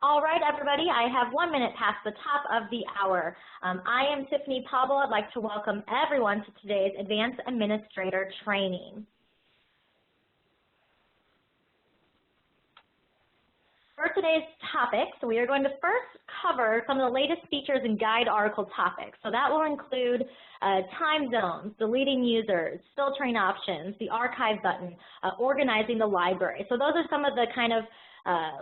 All right, everybody, I have 1 minute past the top of the hour. I am Tiffany Pablo. I'd like to welcome everyone to today's Advanced Administrator Training. For today's topics, we are going to first cover some of the latest features and guide article topics. So that will include time zones, deleting users, filtering options, the archive button, organizing the library. So those are some of the kind of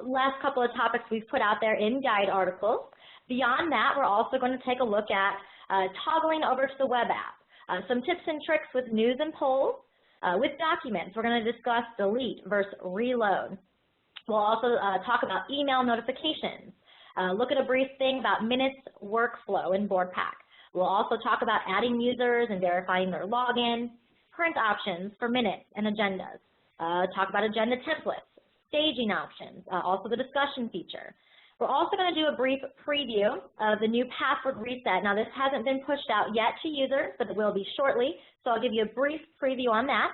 last couple of topics we've put out there in guide articles. Beyond that, we're also going to take a look at toggling over to the web app, some tips and tricks with news and polls. With documents, we're going to discuss delete versus reload. We'll also talk about email notifications, look at a brief thing about minutes workflow in BoardPaq. We'll also talk about adding users and verifying their login, current options for minutes and agendas, talk about agenda templates, staging options, also the discussion feature. We're also going to do a brief preview of the new password reset. Now this hasn't been pushed out yet to users, but it will be shortly, so I'll give you a brief preview on that.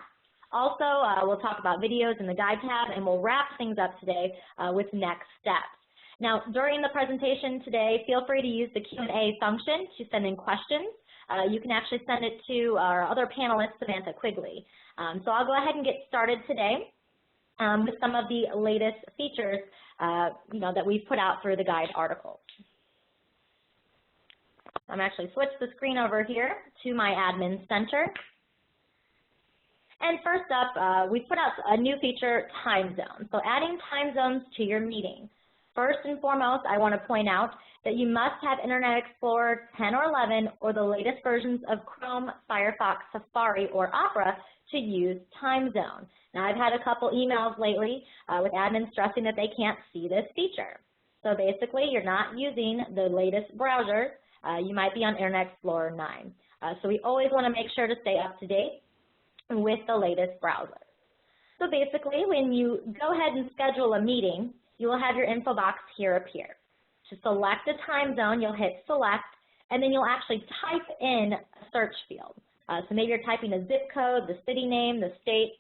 Also, we'll talk about videos in the guide tab, and we'll wrap things up today with next steps. Now, during the presentation today, feel free to use the Q&A function to send in questions. You can actually send it to our other panelist, Samantha Quigley. So I'll go ahead and get started today with some of the latest features that we've put out through the guide articles. I'm actually switch the screen over here to my admin center. And first up, we put out a new feature, time zones. So adding time zones to your meeting. First and foremost, I want to point out that you must have Internet Explorer 10 or 11 or the latest versions of Chrome, Firefox, Safari, or Opera to use time zone. Now, I've had a couple emails lately with admins stressing that they can't see this feature. So basically, you're not using the latest browsers. You might be on Internet Explorer 9. So we always want to make sure to stay up to date with the latest browser. So basically, when you go ahead and schedule a meeting, you will have your info box here appear. To select a time zone, you'll hit select, and then you'll actually type in a search field. So maybe you're typing a zip code, the city name, the state.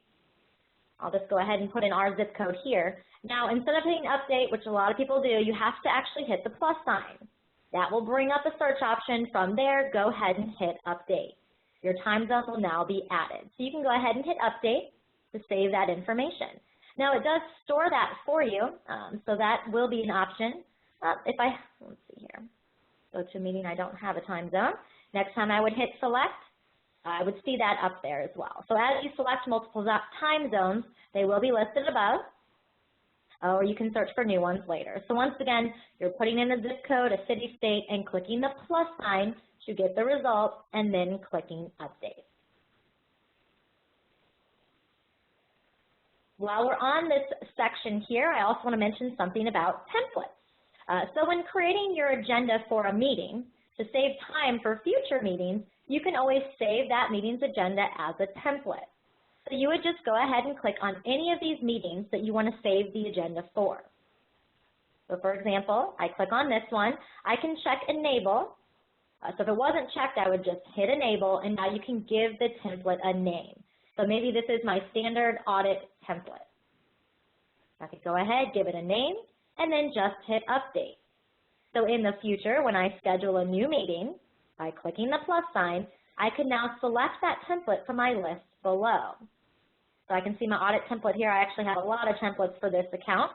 I'll just go ahead and put in our zip code here. Now, instead of hitting update, which a lot of people do, you have to actually hit the plus sign. That will bring up a search option. From there, go ahead and hit update. Your time zone will now be added. So you can go ahead and hit update to save that information. Now it does store that for you, so that will be an option. Let's see here, go to a meeting, I don't have a time zone. Next time I would hit select, I would see that up there as well. So as you select multiple time zones, they will be listed above, or you can search for new ones later. So once again, you're putting in a zip code, a city, state, and clicking the plus sign to get the result, and then clicking update. While we're on this section here, I also want to mention something about templates. So when creating your agenda for a meeting, to save time for future meetings, you can always save that meeting's agenda as a template. So you would just go ahead and click on any of these meetings that you want to save the agenda for. So for example, I click on this one. I can check enable. So if it wasn't checked, I would just hit enable, and now you can give the template a name. So maybe this is my standard audit template. I could go ahead, give it a name, and then just hit update. So in the future, when I schedule a new meeting, by clicking the plus sign, I can now select that template from my list below. So I can see my audit template here. I actually have a lot of templates for this account.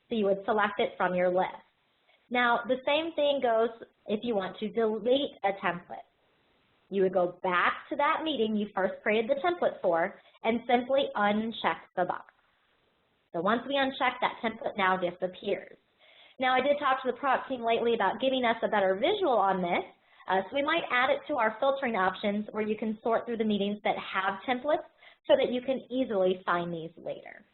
So you would select it from your list. Now, the same thing goes if you want to delete a template. You would go back to that meeting you first created the template for and simply uncheck the box. So once we uncheck, that template now disappears. Now, I did talk to the product team lately about giving us a better visual on this, so we might add it to our filtering options where you can sort through the meetings that have templates so that you can easily find these later.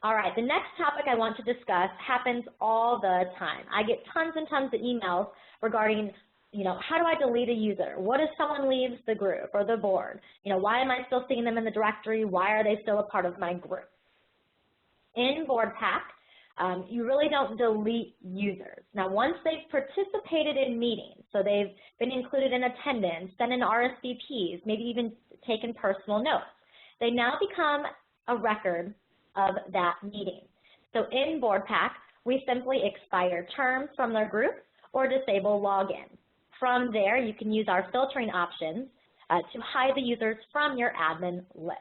All right, the next topic I want to discuss happens all the time. I get tons and tons of emails regarding, how do I delete a user? What if someone leaves the group or the board? Why am I still seeing them in the directory? Why are they still a part of my group? In BoardPaq, you really don't delete users. Now, once they've participated in meetings, so they've been included in attendance, sent in RSVPs, maybe even taken personal notes, they now become a record of that meeting. So in BoardPaq, we simply expire terms from their group or disable login. From there, you can use our filtering options to hide the users from your admin list.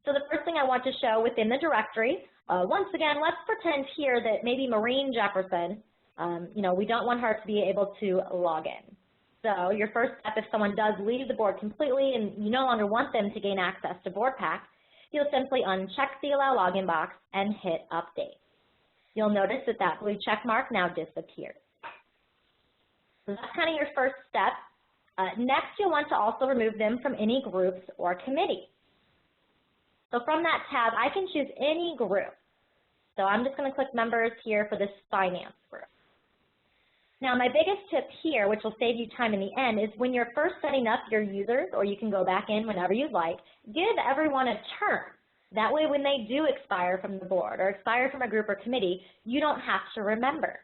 So the first thing I want to show within the directory, once again, let's pretend here that maybe Maureen Jefferson, we don't want her to be able to log in. So your first step, if someone does leave the board completely and you no longer want them to gain access to BoardPaq, you'll simply uncheck the Allow Login box and hit Update. You'll notice that that blue check mark now disappears. So that's kind of your first step. Next, you'll want to also remove them from any groups or committees. So from that tab, I can choose any group. So I'm just going to click Members here for this finance group. Now, my biggest tip here, which will save you time in the end, is when you're first setting up your users, or you can go back in whenever you'd like, give everyone a term. That way, when they do expire from the board or expire from a group or committee, you don't have to remember.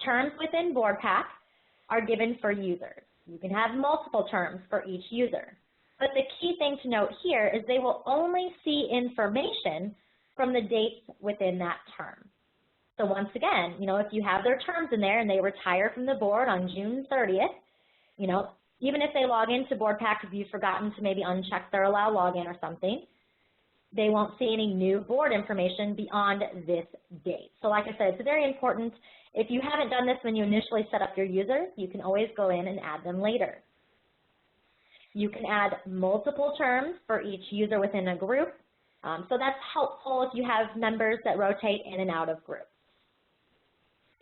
Terms within BoardPaq are given for users. You can have multiple terms for each user. But the key thing to note here is they will only see information from the dates within that term. So once again, if you have their terms in there and they retire from the board on June 30th, even if they log into BoardPaq if you've forgotten to maybe uncheck their Allow Login or something, they won't see any new board information beyond this date. So like I said, it's very important. If you haven't done this when you initially set up your users, you can always go in and add them later. You can add multiple terms for each user within a group. So that's helpful if you have members that rotate in and out of groups.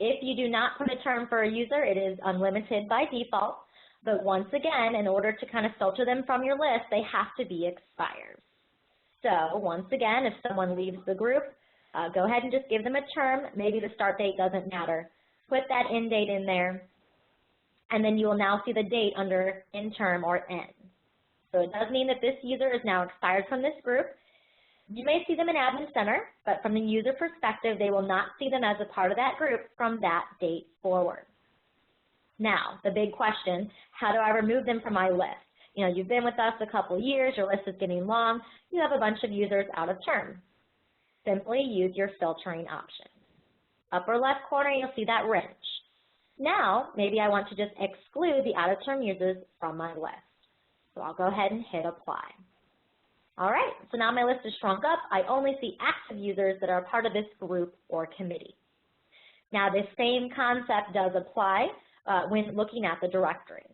If you do not put a term for a user, it is unlimited by default. But once again, in order to kind of filter them from your list, they have to be expired. So once again, if someone leaves the group, go ahead and just give them a term. Maybe the start date doesn't matter. Put that end date in there, and then you will now see the date under end term or end. So it does mean that this user is now expired from this group. You may see them in Admin Center, but from the user perspective, they will not see them as a part of that group from that date forward. Now, the big question, how do I remove them from my list? You've been with us a couple years, your list is getting long, you have a bunch of users out of term. Simply use your filtering option. Upper left corner, you'll see that wrench. Now, maybe I want to just exclude the out-of-term users from my list. So I'll go ahead and hit Apply. All right, so now my list is shrunk up. I only see active users that are part of this group or committee. Now, this same concept does apply when looking at the directory.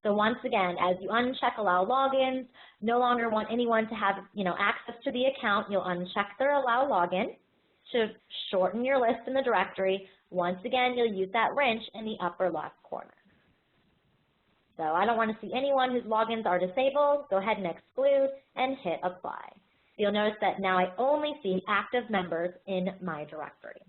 So once again, as you uncheck Allow Logins, no longer want anyone to have access to the account, you'll uncheck their Allow Login to shorten your list in the directory. Once again, you'll use that wrench in the upper left corner. So I don't want to see anyone whose logins are disabled. Go ahead and exclude and hit Apply. You'll notice that now I only see active members in my directory.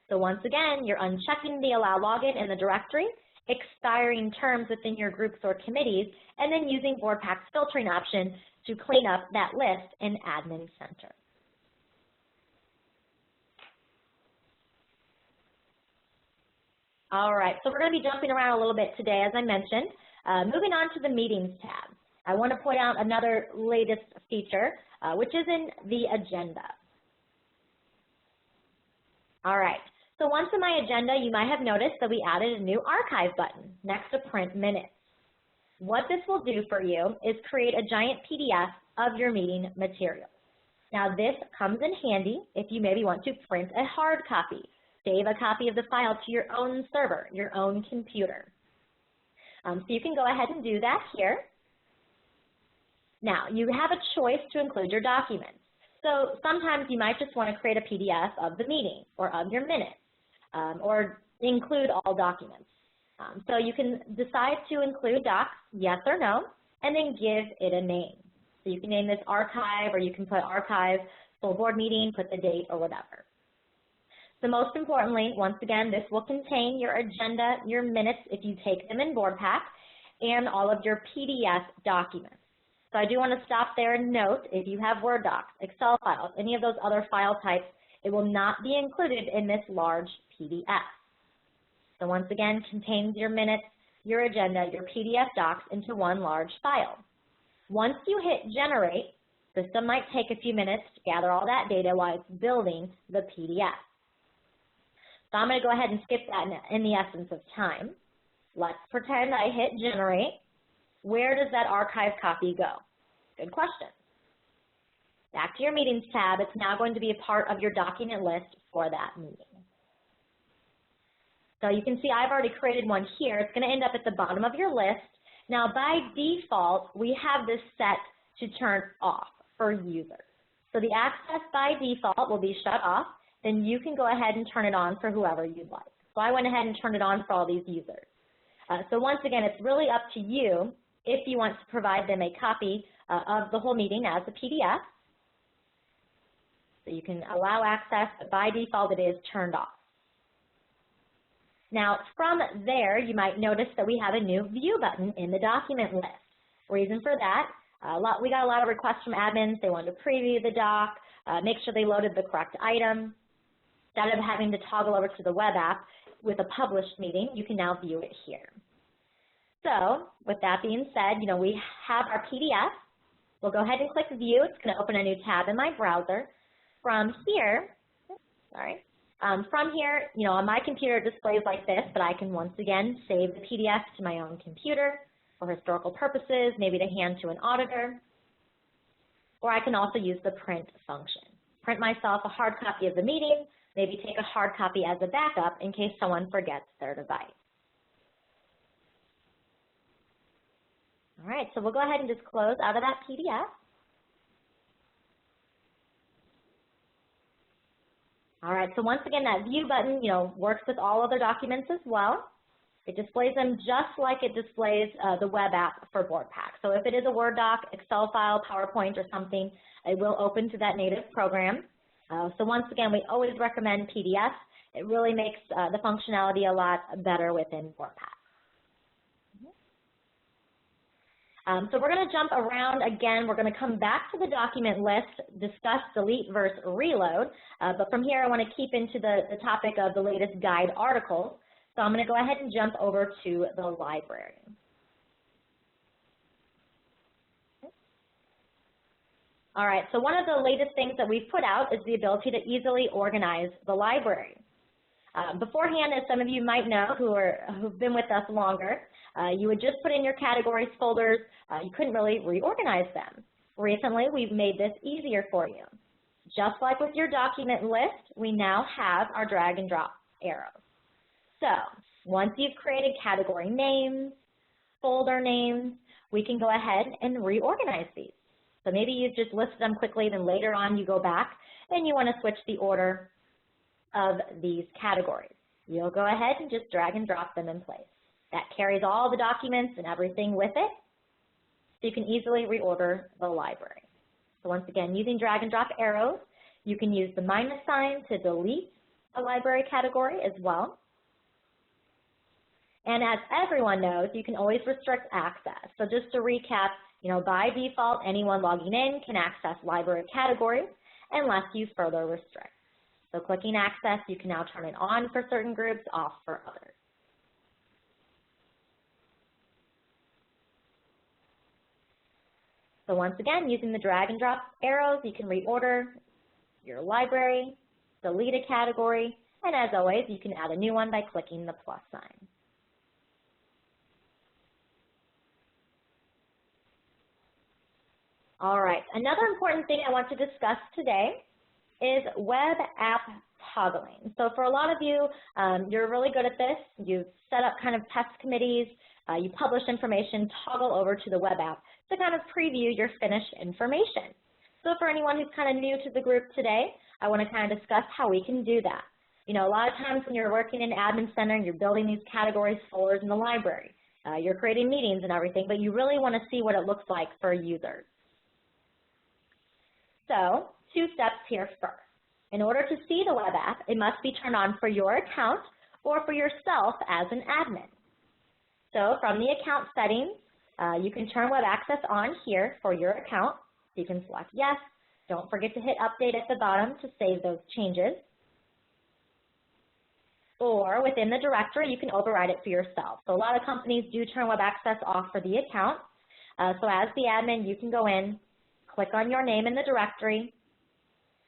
So once again, you're unchecking the Allow Login in the directory, expiring terms within your groups or committees, and then using BoardPaq's filtering option to clean up that list in Admin Center. All right, so we're going to be jumping around a little bit today, as I mentioned. Moving on to the Meetings tab, I want to point out another latest feature, which is in the Agenda. All right, so once in my agenda, you might have noticed that we added a new Archive button next to Print Minutes. What this will do for you is create a giant PDF of your meeting materials. Now, this comes in handy if you maybe want to print a hard copy. Save a copy of the file to your own server, your own computer. So you can go ahead and do that here. Now, you have a choice to include your documents. So sometimes you might just want to create a PDF of the meeting or of your minutes or include all documents. So you can decide to include docs, yes or no, and then give it a name. So you can name this Archive, or you can put Archive, full board meeting, put the date or whatever. So most importantly, once again, this will contain your agenda, your minutes if you take them in BoardPaq, and all of your PDF documents. So I do want to stop there and note, if you have Word docs, Excel files, any of those other file types, it will not be included in this large PDF. So once again, contains your minutes, your agenda, your PDF docs into one large file. Once you hit generate, the system might take a few minutes to gather all that data while it's building the PDF. So I'm going to go ahead and skip that in the essence of time. Let's pretend I hit generate. Where does that archive copy go? Good question. Back to your Meetings tab. It's now going to be a part of your document list for that meeting. So you can see I've already created one here. It's going to end up at the bottom of your list. Now, by default, we have this set to turn off for users. So the access by default will be shut off. Then you can go ahead and turn it on for whoever you'd like. So I went ahead and turned it on for all these users. So once again, it's really up to you if you want to provide them a copy of the whole meeting as a PDF. So you can allow access, but by default it is turned off. Now from there, you might notice that we have a new view button in the document list. Reason for that, we got a lot of requests from admins. They wanted to preview the doc, make sure they loaded the correct item. Instead of having to toggle over to the web app with a published meeting, you can now view it here. So with that being said, we have our PDF. We'll go ahead and click View. It's going to open a new tab in my browser. From here, on my computer it displays like this, but I can once again save the PDF to my own computer for historical purposes, maybe to hand to an auditor, or I can also use the print function. Print myself a hard copy of the meeting, maybe take a hard copy as a backup in case someone forgets their device. All right, so we'll go ahead and just close out of that PDF. All right, so once again, that view button, works with all other documents as well. It displays them just like it displays the web app for BoardPaq. So if it is a Word doc, Excel file, PowerPoint, or something, it will open to that native program. So once again, we always recommend PDF. It really makes the functionality a lot better within BoardPaq. So we're going to jump around again. We're going to come back to the document list, discuss delete versus reload. But from here, I want to keep into the topic of the latest guide articles. So I'm going to go ahead and jump over to the library. All right, so one of the latest things that we've put out is the ability to easily organize the library. Beforehand, as some of you might know who've been with us longer, you would just put in your categories, folders. You couldn't really reorganize them. Recently, we've made this easier for you. Just like with your document list, we now have our drag and drop arrows. So once you've created category names, folder names, we can go ahead and reorganize these. So maybe you've just listed them quickly, then later on you go back and you want to switch the order of these categories. You'll go ahead and just drag and drop them in place. That carries all the documents and everything with it, so you can easily reorder the library. So once again, using drag and drop arrows, you can use the minus sign to delete a library category as well. And as everyone knows, you can always restrict access. So just to recap, by default, anyone logging in can access library categories unless you further restrict. So clicking access, you can now turn it on for certain groups, off for others. So once again, using the drag and drop arrows, you can reorder your library, delete a category, and as always, you can add a new one by clicking the plus sign. All right, another important thing I want to discuss today is web app toggling. So for a lot of you, you're really good at this. You've set up kind of test committees. You publish information, toggle over to the web app to kind of preview your finished information. So for anyone who's kind of new to the group today, I want to kind of discuss how we can do that. A lot of times when you're working in Admin Center and you're building these categories, folders in the library, you're creating meetings and everything, but you really want to see what it looks like for users. So 2 steps here first. In order to see the web app, it must be turned on for your account or for yourself as an admin. So from the account settings, you can turn web access on here for your account. You can select yes. Don't forget to hit update at the bottom to save those changes. Or within the directory, you can override it for yourself. So a lot of companies do turn web access off for the account. So as the admin, you can go in, click on your name in the directory,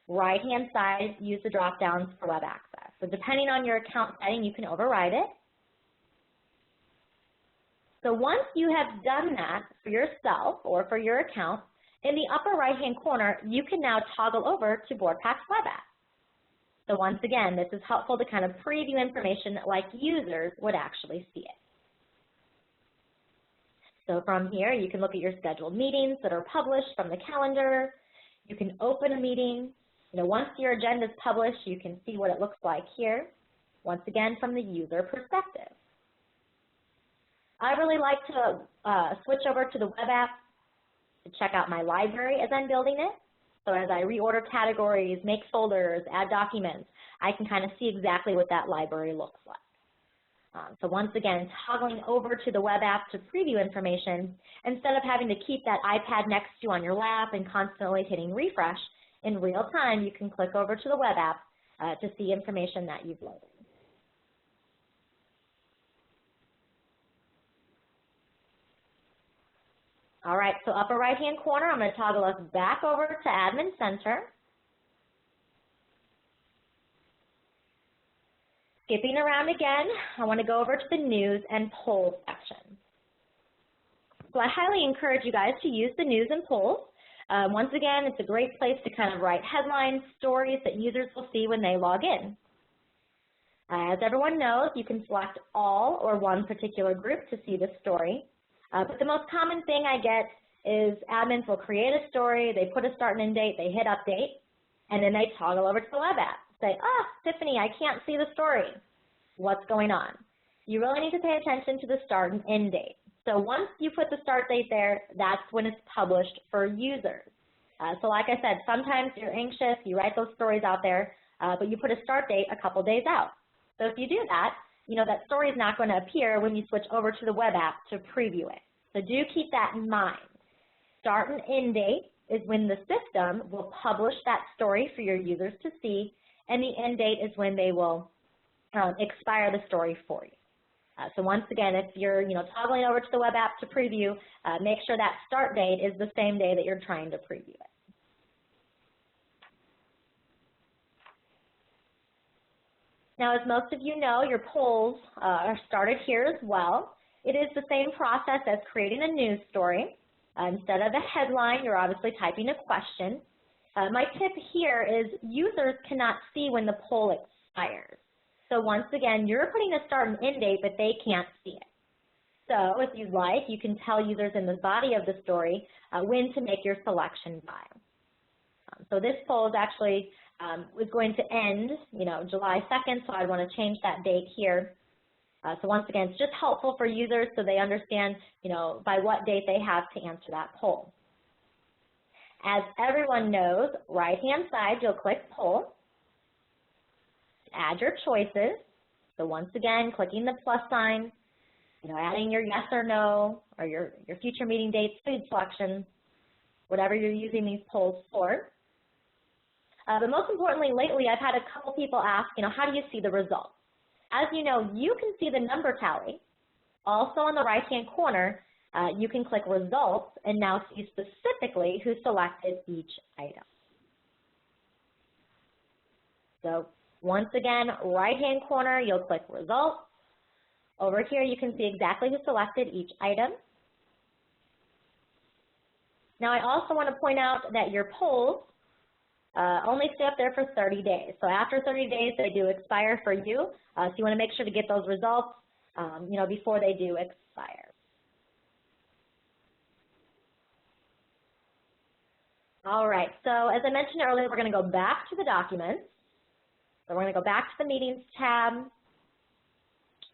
right-hand side, use the drop-downs for web access. So depending on your account setting, you can override it. So once you have done that for yourself or for your account, in the upper right-hand corner, you can now toggle over to BoardPaq's web app. So once again, this is helpful to kind of preview information like users would actually see it. So from here, you can look at your scheduled meetings that are published from the calendar. You can open a meeting. Once your agenda is published, you can see what it looks like here, once again from the user perspective. I really like to switch over to the web app to check out my library as I'm building it. So as I reorder categories, make folders, add documents, I can kind of see exactly what that library looks like. So once again, toggling over to the web app to preview information, instead of having to keep that iPad next to you on your lap and constantly hitting refresh, in real time you can click over to the web app to see information that you've loaded. All right, so upper right-hand corner, I'm going to toggle us back over to Admin Center. Skipping around again, I want to go over to the News and Polls section. So I highly encourage you guys to use the News and Polls. Once again, it's a great place to kind of write headlines, stories that users will see when they log in. As everyone knows, you can select all or one particular group to see the story. But the most common thing I get is admins will create a story, they put a start and end date, they hit update, and then they toggle over to the web app. Say, Tiffany, I can't see the story. What's going on? You really need to pay attention to the start and end date. So once you put the start date there, that's when it's published for users. So like I said, sometimes you're anxious, you write those stories out there, but you put a start date a couple days out. So if you do that, that story is not going to appear when you switch over to the web app to preview it. So do keep that in mind. Start and end date is when the system will publish that story for your users to see, and the end date is when they will expire the story for you. So once again, if you're toggling over to the web app to preview, make sure that start date is the same day that you're trying to preview it. Now, as most of you know, your polls are started here as well. It is the same process as creating a news story. Instead of a headline, you're obviously typing a question. My tip here is users cannot see when the poll expires. So once again, you're putting a start and end date, but they can't see it. So if you'd like, you can tell users in the body of the story when to make your selection by. So this poll is actually is going to end, July 2nd, so I want to change that date here. So once again, it's just helpful for users so they understand, by what date they have to answer that poll. As everyone knows, right-hand side, you'll click Poll, add your choices. So once again, clicking the plus sign, adding your yes or no, or your future meeting dates, food selections, whatever you're using these polls for. But most importantly, lately I've had a couple people ask, how do you see the results? As you know, you can see the number tally. Also on the right-hand corner, you can click Results and now see specifically who selected each item. So once again, right-hand corner, you'll click Results. Over here, you can see exactly who selected each item. Now, I also want to point out that your polls only stay up there for 30 days. So after 30 days, they do expire for you. So you want to make sure to get those results, before they do expire. All right, so as I mentioned earlier, we're going to go back to the documents. So we're going to go back to the Meetings tab.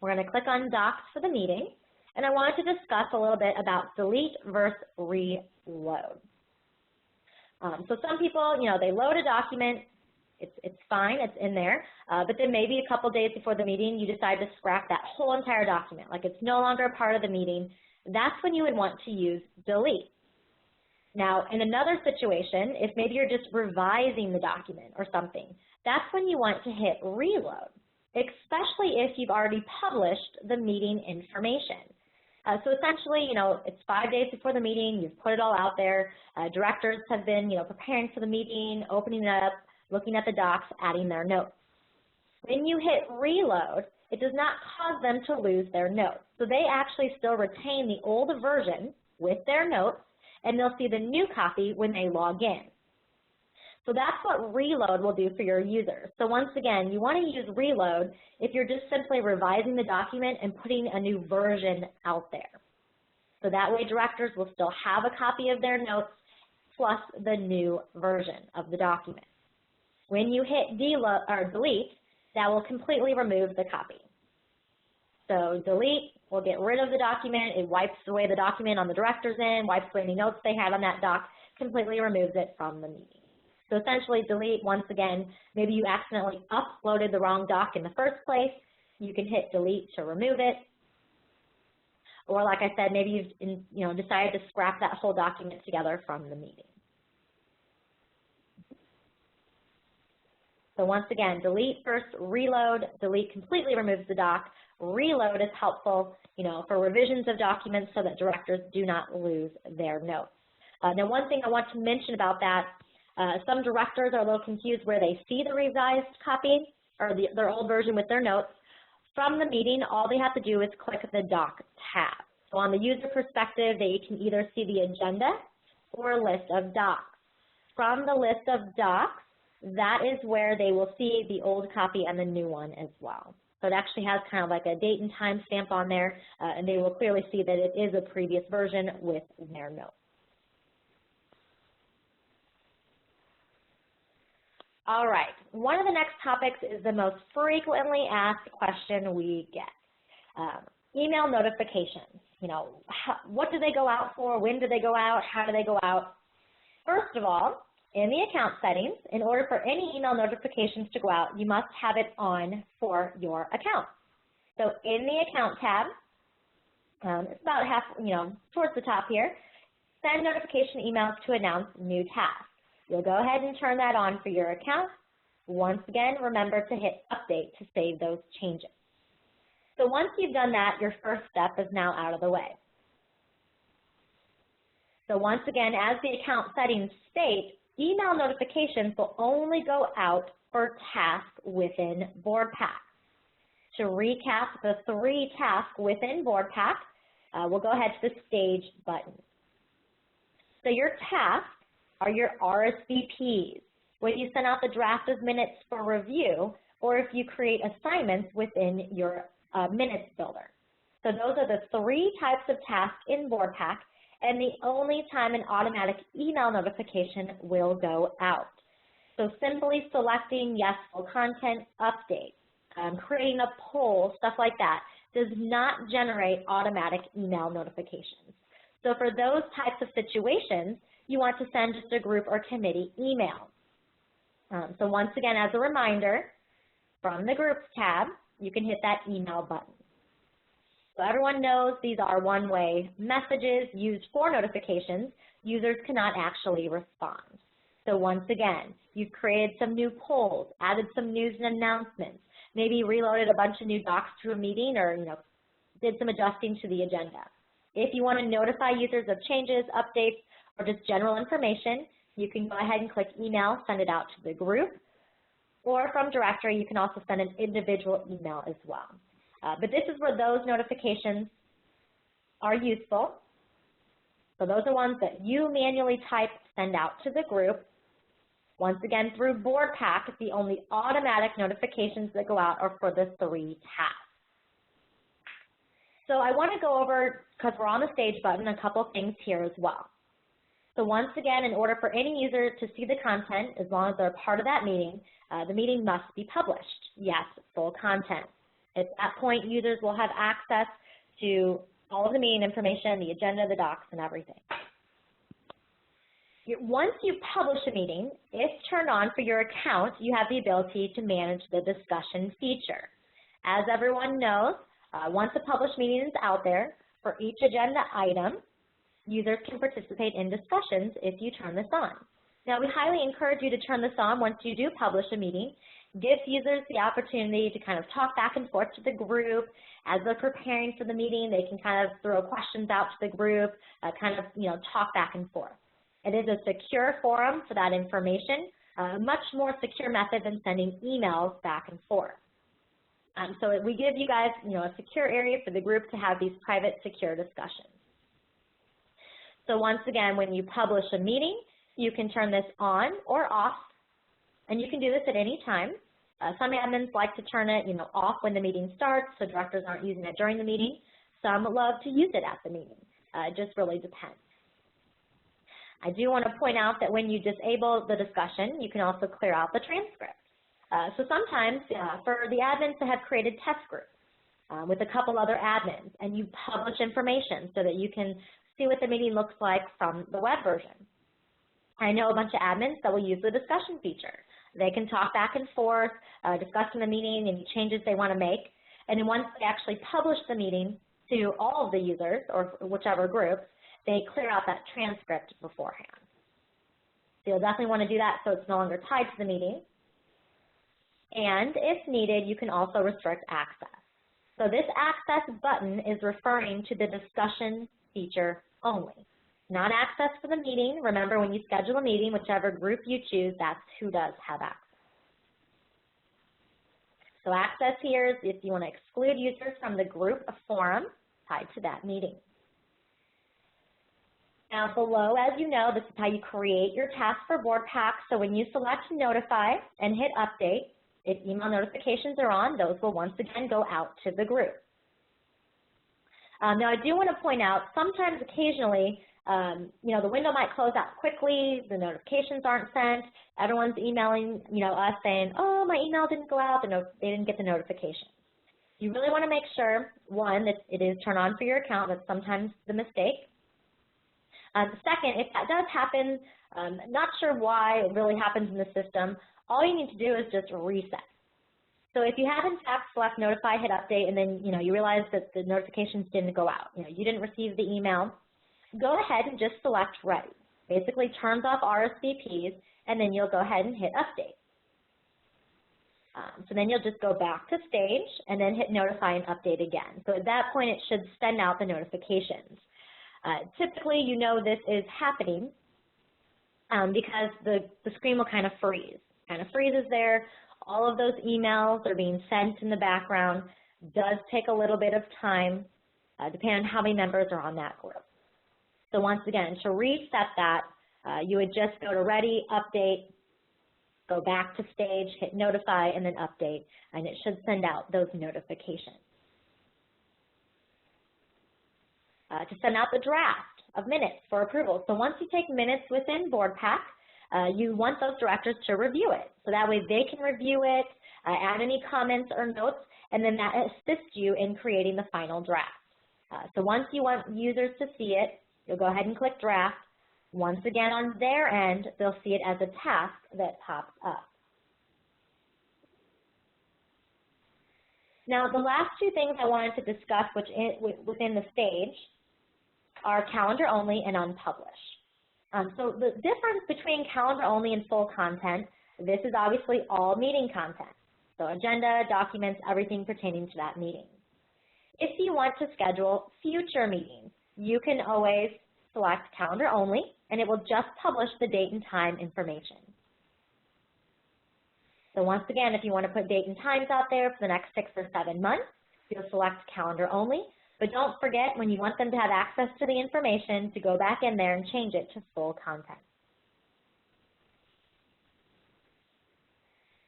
We're going to click on Docs for the meeting. And I wanted to discuss a little bit about delete versus reload. So some people, they load a document, it's fine, it's in there, but then maybe a couple days before the meeting, you decide to scrap that whole entire document, like it's no longer a part of the meeting. That's when you would want to use delete. Now, in another situation, if maybe you're just revising the document or something, that's when you want to hit reload, especially if you've already published the meeting information. So essentially, it's 5 days before the meeting, you've put it all out there, directors have been, preparing for the meeting, opening it up, looking at the docs, adding their notes. When you hit reload, it does not cause them to lose their notes. So they actually still retain the old version with their notes, and they'll see the new copy when they log in. So that's what reload will do for your users. So once again, you want to use reload if you're just simply revising the document and putting a new version out there. So that way directors will still have a copy of their notes plus the new version of the document. When you hit delete, that will completely remove the copy. So delete will get rid of the document. It wipes away the document on the director's end, wipes away any notes they had on that doc, completely removes it from the meeting. So essentially delete, once again, maybe you accidentally uploaded the wrong doc in the first place. You can hit delete to remove it. Or like I said, maybe you've decided to scrap that whole document together from the meeting. So once again, delete first, reload. Delete completely removes the doc. Reload is helpful, for revisions of documents so that directors do not lose their notes. Now, one thing I want to mention about that, some directors are a little confused where they see the revised copy or their old version with their notes. From the meeting, all they have to do is click the Doc tab. So on the user perspective, they can either see the agenda or a list of docs. From the list of docs, that is where they will see the old copy and the new one as well. So it actually has kind of like a date and time stamp on there, and they will clearly see that it is a previous version with their notes. All right, one of the next topics is the most frequently asked question we get. Email notifications. What do they go out for? When do they go out? How do they go out? First of all, in the account settings, in order for any email notifications to go out, you must have it on for your account. So in the account tab, it's about half, towards the top here, send notification emails to announce new tasks. You'll go ahead and turn that on for your account. Once again, remember to hit update to save those changes. So once you've done that, your first step is now out of the way. So once again, as the account settings state, email notifications will only go out for tasks within BoardPaq. To recap the 3 tasks within BoardPaq, we'll go ahead to the Stage button. So your tasks are your RSVPs, when you send out the draft of minutes for review, or if you create assignments within your minutes builder. So those are the 3 types of tasks in BoardPaq, and the only time an automatic email notification will go out. So simply selecting yes, full content, update, creating a poll, stuff like that, does not generate automatic email notifications. So for those types of situations, you want to send just a group or committee email. So once again, as a reminder, from the Groups tab, you can hit that email button. So everyone knows these are one-way messages used for notifications. Users cannot actually respond. So once again, you've created some new polls, added some news and announcements, maybe reloaded a bunch of new docs to a meeting, or did some adjusting to the agenda. If you want to notify users of changes, updates, or just general information, you can go ahead and click email, send it out to the group, or from directory, you can also send an individual email as well. But this is where those notifications are useful. So those are ones that you manually type, send out to the group. Once again, through BoardPaq, the only automatic notifications that go out are for the 3 tasks. So I want to go over, because we're on the Stage button, a couple things here as well. So once again, in order for any user to see the content, as long as they're part of that meeting, the meeting must be published. Yes, full content. At that point, users will have access to all of the meeting information, the agenda, the docs, and everything. Once you publish a meeting, if turned on for your account, you have the ability to manage the discussion feature. As everyone knows, once a published meeting is out there, for each agenda item, users can participate in discussions if you turn this on. Now, we highly encourage you to turn this on once you do publish a meeting, gives users the opportunity to kind of talk back and forth to the group. As they're preparing for the meeting, they can kind of throw questions out to the group, kind of, talk back and forth. It is a secure forum for that information, a much more secure method than sending emails back and forth. So we give you guys, a secure area for the group to have these private, secure discussions. So once again, when you publish a meeting, you can turn this on or off, and you can do this at any time. Some admins like to turn it, off when the meeting starts, so directors aren't using it during the meeting. Some love to use it at the meeting. It just really depends. I do want to point out that when you disable the discussion, you can also clear out the transcript. So sometimes for the admins that have created test groups with a couple other admins, and you publish information so that you can see what the meeting looks like from the web version. I know a bunch of admins that will use the discussion feature. They can talk back and forth, discussing the meeting, any changes they want to make, and then once they actually publish the meeting to all of the users or whichever groups, they clear out that transcript beforehand. So you'll definitely want to do that so it's no longer tied to the meeting. And if needed, you can also restrict access. So this access button is referring to the discussion feature only, not access for the meeting. Remember, when you schedule a meeting, whichever group you choose, that's who does have access. So access here is if you want to exclude users from the group or forum tied to that meeting. Now below, as you know, this is how you create your task for BoardPaq. So when you select Notify and hit Update, if email notifications are on, those will once again go out to the group. Now I do want to point out, sometimes occasionally, the window might close out quickly, the notifications aren't sent, everyone's emailing, us saying, oh, my email didn't go out, they didn't get the notification. You really want to make sure, one, that it is turned on for your account. That's sometimes the mistake. Second, if that does happen, not sure why it really happens in the system, all you need to do is just reset. So if you have in fact select Notify, hit Update, and then you realize that the notifications didn't go out, you didn't receive the email, go ahead and just select Ready. Basically turns off RSVPs, and then you'll go ahead and hit Update. So then you'll just go back to Stage and then hit Notify and Update again. So at that point, it should send out the notifications. Typically, this is happening because the screen will kind of freeze. Kind of freezes there. All of those emails are being sent in the background. Does take a little bit of time, depending on how many members are on that group. So once again, to reset that, you would just go to Ready, Update, go back to Stage, hit Notify, and then Update, and it should send out those notifications. To send out the draft of minutes for approval. So once you take minutes within BoardPaq, you want those directors to review it. So that way they can review it, add any comments or notes, and then that assists you in creating the final draft. So once you want users to see it, you'll go ahead and click Draft. Once again, on their end, they'll see it as a task that pops up. Now, the last two things I wanted to discuss within the stage are calendar only and unpublished. So the difference between calendar only and full content, this is obviously all meeting content. So agenda, documents, everything pertaining to that meeting. If you want to schedule future meetings, you can always select calendar only, and it will just publish the date and time information. So once again, if you want to put date and times out there for the next 6 or 7 months, you'll select calendar only. But don't forget, when you want them to have access to the information, to go back in there and change it to full content.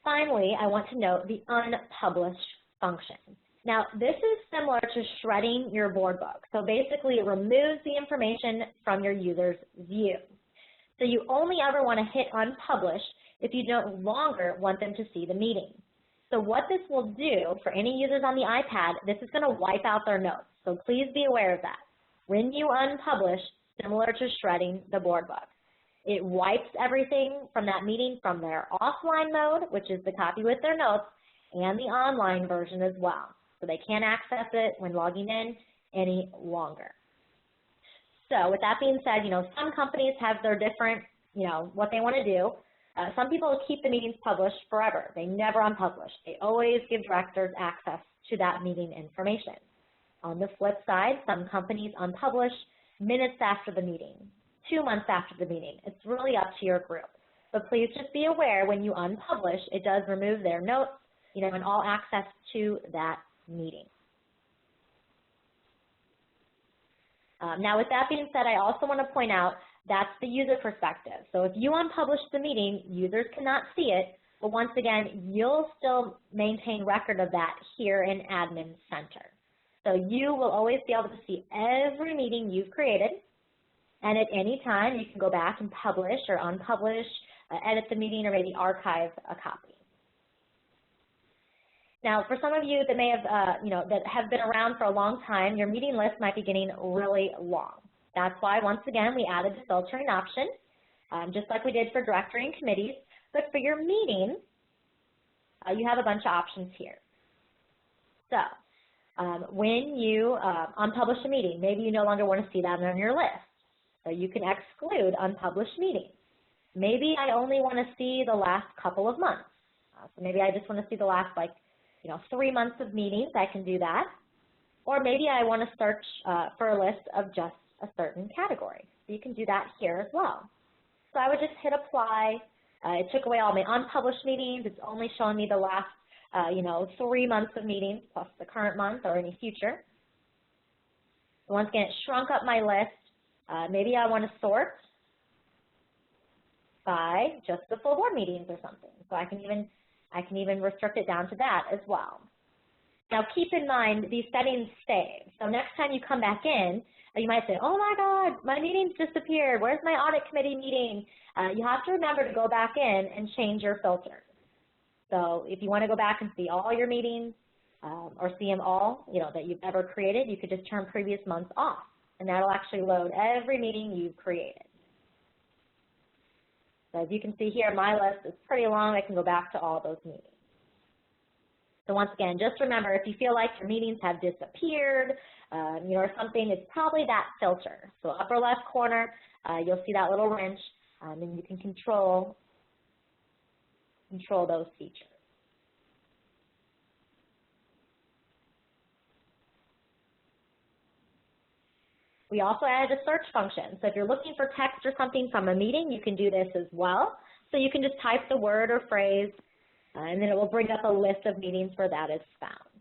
Finally, I want to note the unpublished function. Now, this is similar to shredding your board book. So basically, it removes the information from your user's view. So you only ever want to hit unpublished if you no longer want them to see the meeting. So what this will do for any users on the iPad, this is going to wipe out their notes. So please be aware of that. When you unpublish, similar to shredding the board book, it wipes everything from that meeting from their offline mode, which is the copy with their notes, and the online version as well. So they can't access it when logging in any longer. So with that being said, some companies have their different, what they want to do. Some people keep the meetings published forever. They never unpublish. They always give directors access to that meeting information. On the flip side, some companies unpublish minutes after the meeting, 2 months after the meeting. It's really up to your group. But please just be aware when you unpublish, it does remove their notes, and all access to that meeting. Now, with that being said, I also want to point out that's the user perspective. So if you unpublish the meeting, users cannot see it, but once again, you'll still maintain record of that here in Admin Center. So you will always be able to see every meeting you've created, and at any time you can go back and publish or unpublish, edit the meeting, or maybe archive a copy. Now, for some of you that may have, that have been around for a long time, your meeting list might be getting really long. That's why, once again, we added the filtering option, just like we did for directory and committees. But for your meeting, you have a bunch of options here. So when you unpublish a meeting, maybe you no longer want to see that on your list. So you can exclude unpublished meetings. Maybe I only want to see the last couple of months. So maybe I just want to see the last, 3 months of meetings. I can do that. Or maybe I want to search for a list of just a certain category. So you can do that here as well. So I would just hit apply. It took away all my unpublished meetings. It's only showing me the last, 3 months of meetings plus the current month or any future. So once again, it shrunk up my list. Maybe I want to sort by just the full board meetings or something. So I can even restrict it down to that as well. Now keep in mind these settings save. So next time you come back in, you might say, oh my God, my meetings disappeared. Where's my audit committee meeting? You have to remember to go back in and change your filters. So if you want to go back and see all your meetings or see them all, that you've ever created, you could just turn previous months off, and that'll actually load every meeting you've created. So as you can see here, my list is pretty long. I can go back to all those meetings. So once again, just remember, if you feel like your meetings have disappeared, or something, it's probably that filter. So upper left corner, you'll see that little wrench, and you can control those features. We also added a search function. So if you're looking for text or something from a meeting, you can do this as well. So you can just type the word or phrase, and then it will bring up a list of meetings where that is found.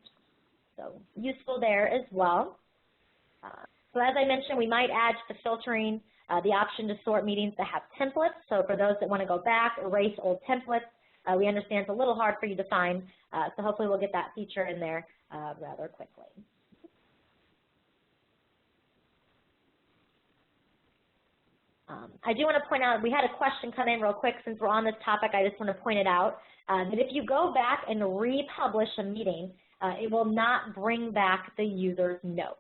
So useful there as well. So as I mentioned, we might add to the filtering the option to sort meetings that have templates. So for those that want to go back, erase old templates, we understand it's a little hard for you to find, so hopefully we'll get that feature in there rather quickly. I do want to point out, we had a question come in real quick. Since we're on this topic, I just want to point it out, that if you go back and republish a meeting, it will not bring back the user's notes.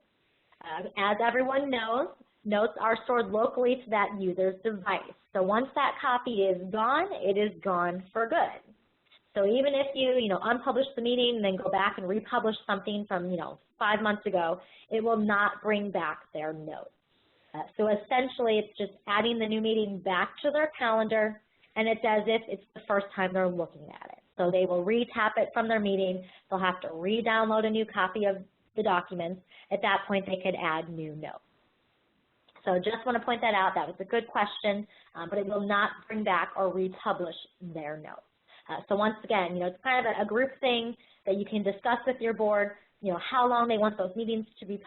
As everyone knows, notes are stored locally to that user's device. So once that copy is gone, it is gone for good. So even if you, unpublish the meeting and then go back and republish something from, 5 months ago, it will not bring back their notes. So essentially, it's just adding the new meeting back to their calendar, and it's as if it's the first time they're looking at it. So they will re-tap it from their meeting. They'll have to re-download a new copy of the documents. At that point, they could add new notes. So just want to point that out. That was a good question, but it will not bring back or republish their notes. So once again, it's kind of a group thing that you can discuss with your board, how long they want those meetings to be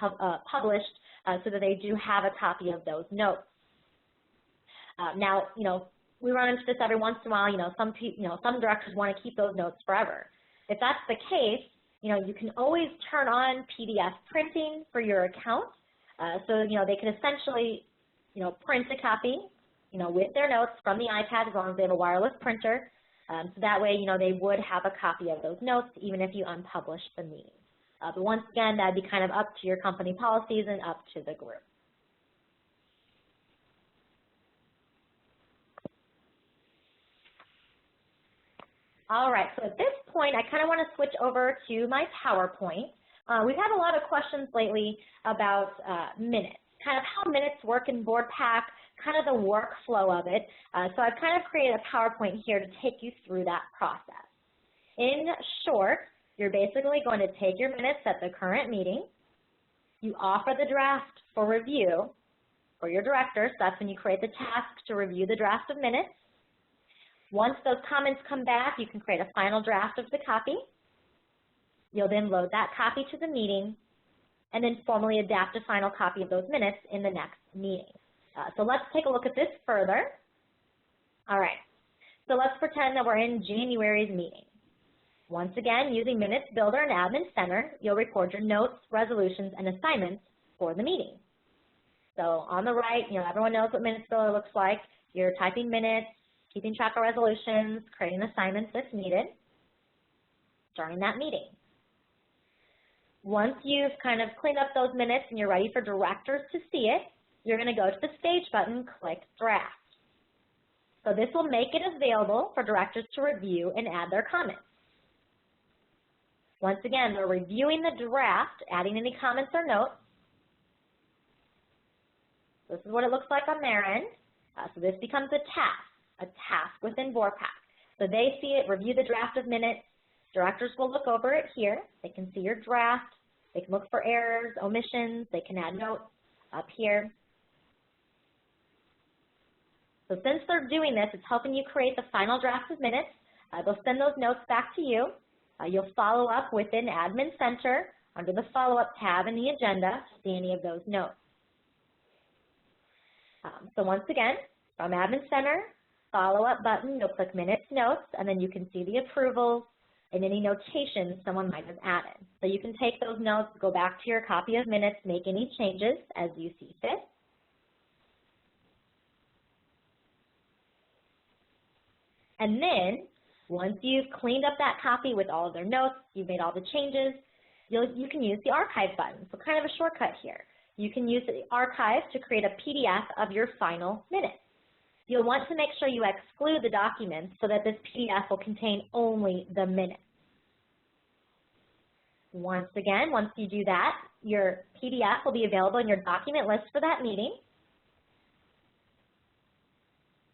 published, so that they do have a copy of those notes. Now, we run into this every once in a while. Some directors want to keep those notes forever. If that's the case, you can always turn on PDF printing for your account. So, they can essentially, print a copy, with their notes from the iPad as long as they have a wireless printer. So that way, they would have a copy of those notes even if you unpublish the meeting. But once again, that would be kind of up to your company policies and up to the group. All right, so at this point, I kind of want to switch over to my PowerPoint. We've had a lot of questions lately about minutes. kind of how minutes work in BoardPaq, kind of the workflow of it. So I've kind of created a PowerPoint here to take you through that process. In short, you're basically going to take your minutes at the current meeting. You offer the draft for review for your directors. That's when you create the task to review the draft of minutes. Once those comments come back, you can create a final draft of the copy. You'll then load that copy to the meeting and then formally adapt a final copy of those minutes in the next meeting. So let's take a look at this further. All right, so let's pretend that we're in January's meeting. Once again, using Minutes Builder and Admin Center, you'll record your notes, resolutions, and assignments for the meeting. So on the right, everyone knows what Minutes Builder looks like. You're typing minutes, keeping track of resolutions, creating assignments if needed during that meeting. Once you've kind of cleaned up those minutes and you're ready for directors to see it, you're going to go to the Stage button, click Draft. So this will make it available for directors to review and add their comments. Once again, they're reviewing the draft, adding any comments or notes. This is what it looks like on their end. So this becomes a task within BoardPaq. So they see it, review the draft of minutes. Directors will look over it here. They can see your draft. They can look for errors, omissions. They can add notes up here. So since they're doing this, it's helping you create the final draft of minutes. They'll send those notes back to you. You'll follow up within Admin Center under the Follow-Up tab in the agenda to see any of those notes. So once again, from Admin Center, Follow-Up button, you'll click Minutes Notes, and then you can see the approvals and any notations someone might have added. So you can take those notes, go back to your copy of minutes, make any changes as you see fit. And then, once you've cleaned up that copy with all of their notes, you've made all the changes, you can use the Archive button. So kind of a shortcut here. You can use the Archive to create a PDF of your final minutes. You'll want to make sure you exclude the documents so that this PDF will contain only the minutes. Once again, once you do that, your PDF will be available in your document list for that meeting.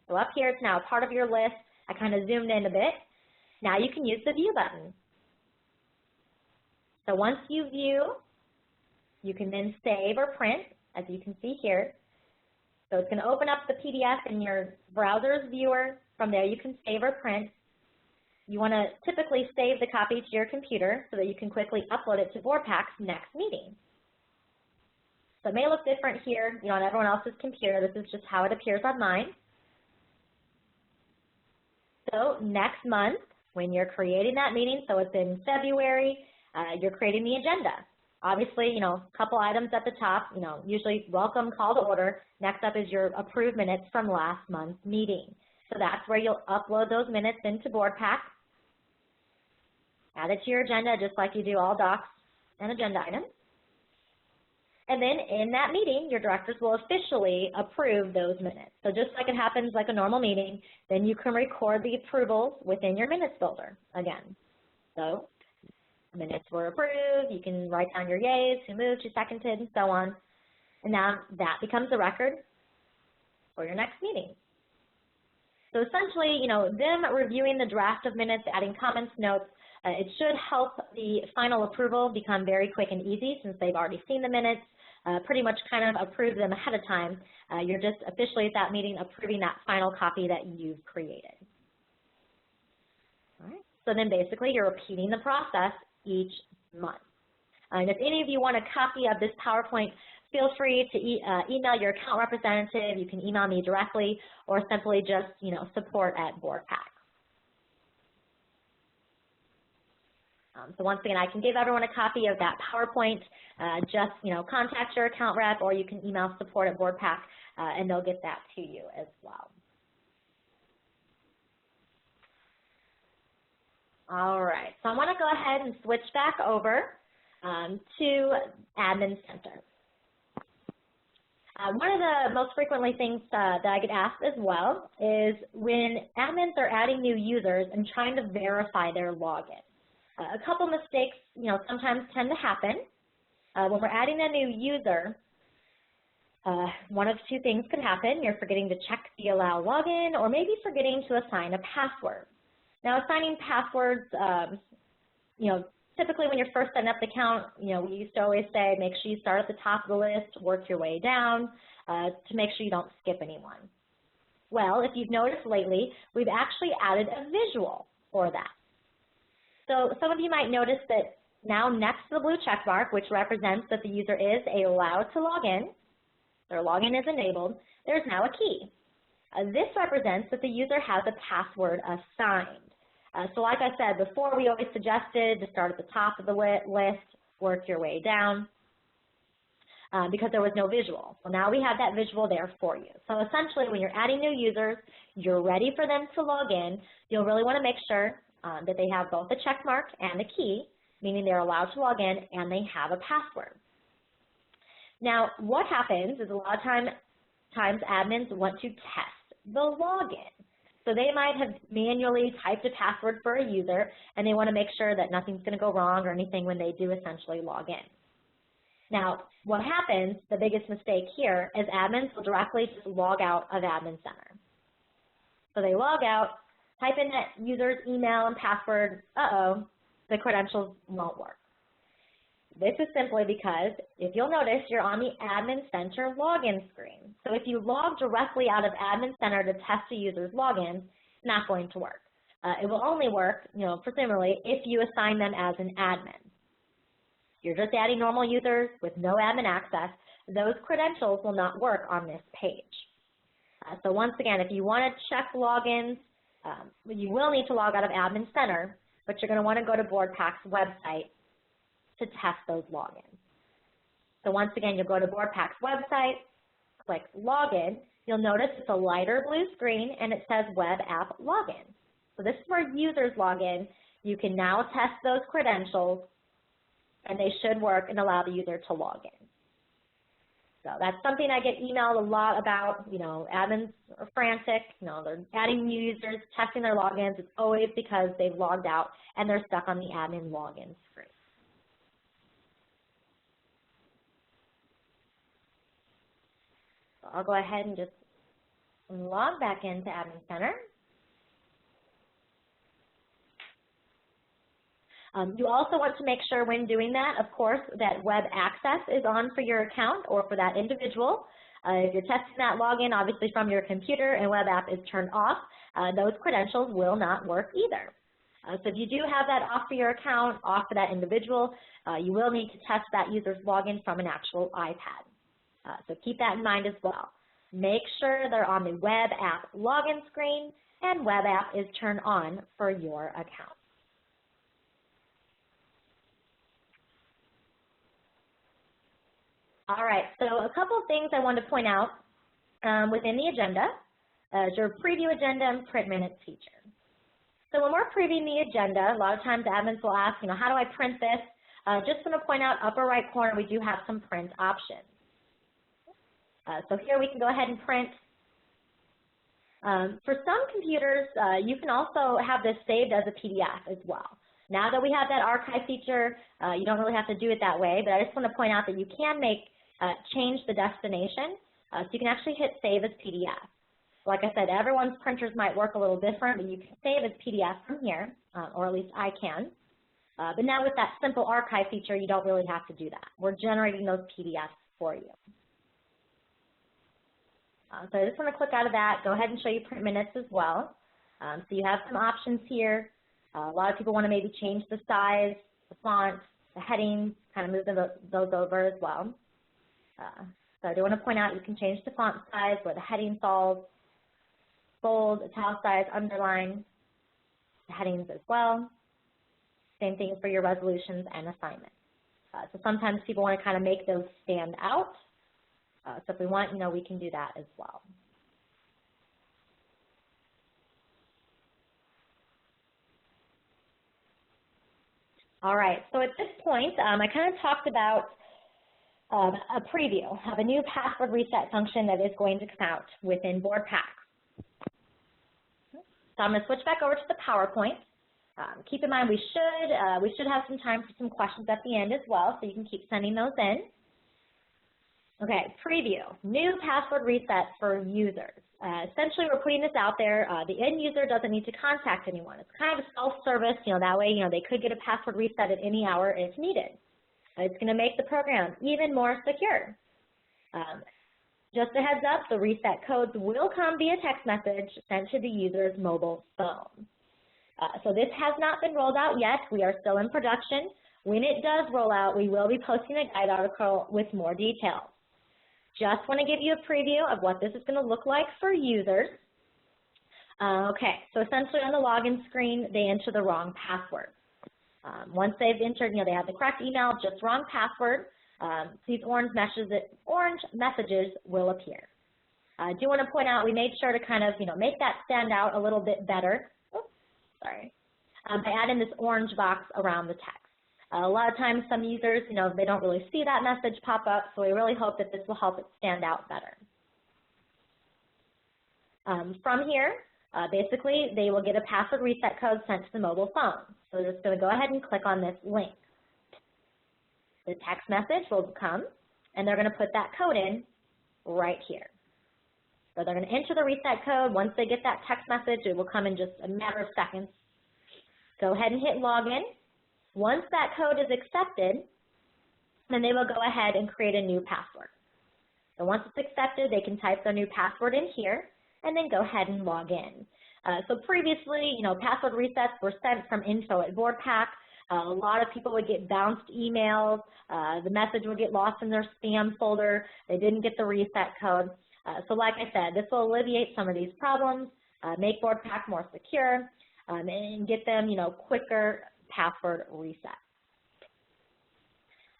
So up here, it's now a part of your list. I kind of zoomed in a bit. Now you can use the View button. So once you view, you can then save or print, as you can see here. So it's going to open up the PDF in your browser's viewer. From there, you can save or print. You want to typically save the copy to your computer so that you can quickly upload it to BoardPaq's next meeting. So it may look different here, on everyone else's computer. This is just how it appears on mine. So next month, when you're creating that meeting, so it's in February, you're creating the agenda. Obviously, a couple items at the top, usually welcome, call to order. Next up is your approved minutes from last month's meeting. So that's where you'll upload those minutes into BoardPaq, add it to your agenda just like you do all docs and agenda items. And then in that meeting, your directors will officially approve those minutes. So just like it happens like a normal meeting, then you can record the approvals within your minutes builder again. So minutes were approved, you can write down your yays, who moved, who seconded, and so on. And now that becomes a record for your next meeting. So essentially, them reviewing the draft of minutes, adding comments, notes, it should help the final approval become very quick and easy since they've already seen the minutes, pretty much kind of approve them ahead of time. You're just officially at that meeting approving that final copy that you've created. All right. So then basically you're repeating the process each month. And if any of you want a copy of this PowerPoint, feel free to email your account representative. You can email me directly or simply just, support@BoardPaq. So once again, I can give everyone a copy of that PowerPoint. Just, contact your account rep or you can email support@BoardPaq and they'll get that to you as well. All right, so I want to go ahead and switch back over to Admin Center. One of the most frequently things that I get asked as well is when admins are adding new users and trying to verify their login. A couple mistakes, sometimes tend to happen. When we're adding a new user, one of two things could happen. You're forgetting to check the allow login, or maybe forgetting to assign a password. Now, assigning passwords, typically when you're first setting up the account, we used to always say make sure you start at the top of the list, work your way down to make sure you don't skip anyone. Well, if you've noticed lately, we've actually added a visual for that. So some of you might notice that now next to the blue check mark, which represents that the user is allowed to log in, their login is enabled, there's now a key. This represents that the user has a password assigned. So like I said before, we always suggested to start at the top of the list, work your way down, because there was no visual. So now we have that visual there for you. So essentially, when you're adding new users, you're ready for them to log in, you'll really want to make sure that they have both the check mark and the key, meaning they're allowed to log in and they have a password. Now, what happens is a lot of times admins want to test the login. So they might have manually typed a password for a user, and they want to make sure that nothing's going to go wrong or anything when they do essentially log in. Now, what happens, the biggest mistake here, is admins will directly just log out of Admin Center. So they log out, type in that user's email and password, the credentials won't work. This is simply because, if you'll notice, you're on the Admin Center login screen. So if you log directly out of Admin Center to test a user's login, it's not going to work. It will only work, presumably, if you assign them as an admin. You're just adding normal users with no admin access. Those credentials will not work on this page. So once again, if you want to check logins, you will need to log out of Admin Center, but you're going to want to go to BoardPaq's website to test those logins. So once again, you'll go to BoardPaq's website, click Login. You'll notice it's a lighter blue screen, and it says Web App Login. So this is where users log in. You can now test those credentials, and they should work and allow the user to log in. So that's something I get emailed a lot about. Admins are frantic. They're adding new users, testing their logins. It's always because they've logged out and they're stuck on the admin login screen. So I'll go ahead and just log back into Admin Center. You also want to make sure when doing that, of course, that web access is on for your account or for that individual. If you're testing that login, obviously from your computer, and web app is turned off, those credentials will not work either. So if you do have that off for your account, off for that individual, you will need to test that user's login from an actual iPad. So keep that in mind as well. Make sure they're on the web app login screen and web app is turned on for your account. All right, so a couple of things I want to point out within the agenda is your preview agenda and print minutes feature. So when we're previewing the agenda, a lot of times admins will ask, how do I print this? Just want to point out, upper right corner, we do have some print options. So here we can go ahead and print. For some computers, you can also have this saved as a PDF as well. Now that we have that archive feature, you don't really have to do it that way, but I just want to point out that you can change the destination, so you can actually hit Save as PDF. Like I said, everyone's printers might work a little different, but you can save as PDF from here, or at least I can. But now with that simple archive feature, you don't really have to do that. We're generating those PDFs for you. So I just want to click out of that, go ahead and show you print minutes as well. So you have some options here. A lot of people want to maybe change the size, the font, the headings, kind of move those over as well. So I do want to point out you can change the font size, where the heading falls, bold, italicized, underline, the headings as well. Same thing for your resolutions and assignments. So sometimes people want to kind of make those stand out. So if we want, we can do that as well. All right, so at this point, I kind of talked about a preview of a new password reset function that is going to come out within BoardPaq. So I'm going to switch back over to the PowerPoint. Keep in mind we should have some time for some questions at the end as well, so you can keep sending those in. Okay, preview, new password reset for users. Essentially, we're putting this out there. The end user doesn't need to contact anyone. It's kind of a self-service, that way, they could get a password reset at any hour if needed. It's going to make the program even more secure. Just a heads up, the reset codes will come via text message sent to the user's mobile phone. So this has not been rolled out yet. We are still in production. When it does roll out, we will be posting a guide article with more details. Just want to give you a preview of what this is going to look like for users. Okay, so essentially on the login screen, they enter the wrong password. Once they've entered, they have the correct email, just wrong password, these orange messages will appear. I do want to point out we made sure to kind of, make that stand out a little bit better. Oops, sorry. By adding this orange box around the text. A lot of times some users, they don't really see that message pop up, so we really hope that this will help it stand out better. From here, basically, they will get a password reset code sent to the mobile phone. So they're just going to go ahead and click on this link. The text message will come, and they're going to put that code in right here. So they're going to enter the reset code. Once they get that text message, it will come in just a matter of seconds. Go ahead and hit login. Once that code is accepted, then they will go ahead and create a new password. So once it's accepted, they can type their new password in here and then go ahead and log in. So previously, password resets were sent from info@BoardPaq. A lot of people would get bounced emails. The message would get lost in their spam folder. They didn't get the reset code. So like I said, this will alleviate some of these problems, make BoardPaq more secure, and get them, quicker password reset.